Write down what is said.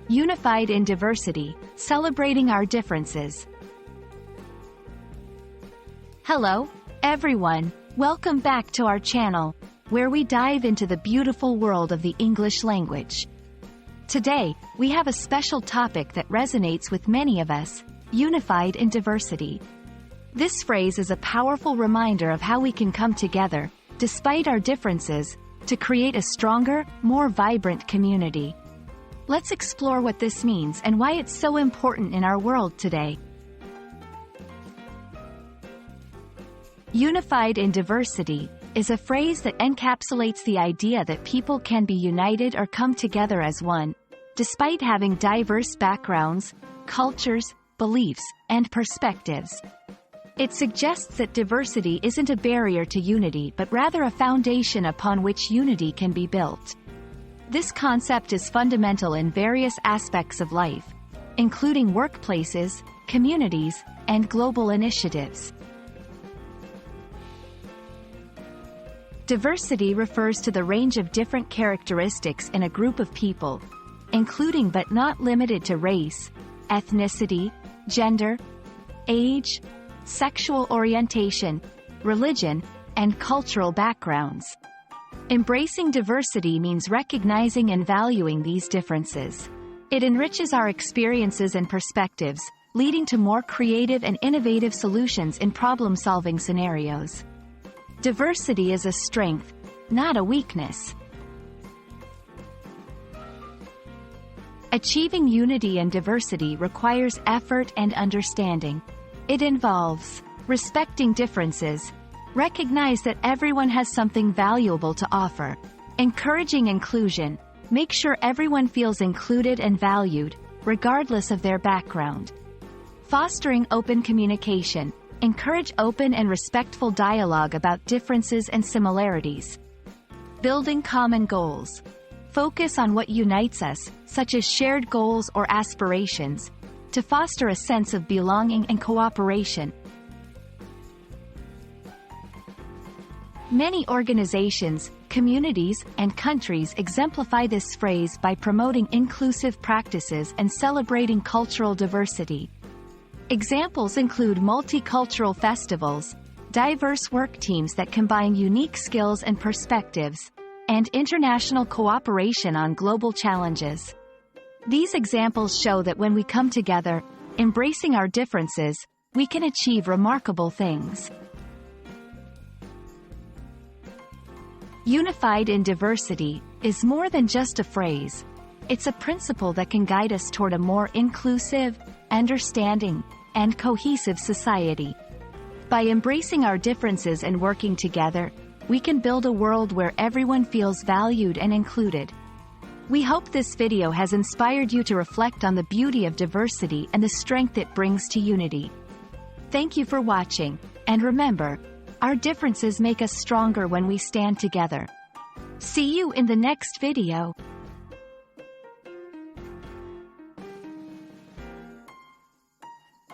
Unified in diversity, celebrating our differences. Hello, everyone. Welcome back to our channel, where we dive into the beautiful world of the English language. Today, we have a special topic that resonates with many of us: unified in diversity. This phrase is a powerful reminder of how we can come together, despite our differences, to create a stronger, more vibrant community. Let's explore what this means and why it's so important in our world today. Unified in diversity is a phrase that encapsulates the idea that people can be united or come together as one, despite having diverse backgrounds, cultures, beliefs, and perspectives. It suggests that diversity isn't a barrier to unity but rather a foundation upon which unity can be built. This concept is fundamental in various aspects of life, including workplaces, communities, and global initiatives. Diversity refers to the range of different characteristics in a group of people, including but not limited to race, ethnicity, gender, age, sexual orientation, religion, and cultural backgrounds. Embracing diversity means recognizing and valuing these differences. It enriches our experiences and perspectives, leading to more creative and innovative solutions in problem-solving scenarios. Diversity is a strength, not a weakness. Achieving unity and diversity requires effort and understanding. It involves respecting differences, recognize that everyone has something valuable to offer, encouraging inclusion, make sure everyone feels included and valued, regardless of their background, fostering open communication, encourage open and respectful dialogue about differences and similarities, building common goals, focus on what unites us, such as shared goals or aspirations, to foster a sense of belonging and cooperation. Many organizations, communities, and countries exemplify this phrase by promoting inclusive practices and celebrating cultural diversity. Examples include multicultural festivals, diverse work teams that combine unique skills and perspectives, and international cooperation on global challenges. These examples show that when we come together, embracing our differences, we can achieve remarkable things. Unified in diversity is more than just a phrase. It's a principle that can guide us toward a more inclusive, understanding, and cohesive society. By embracing our differences and working together, we can build a world where everyone feels valued and included. We hope this video has inspired you to reflect on the beauty of diversity and the strength it brings to unity. Thank you for watching, and remember, our differences make us stronger when we stand together. See you in the next video.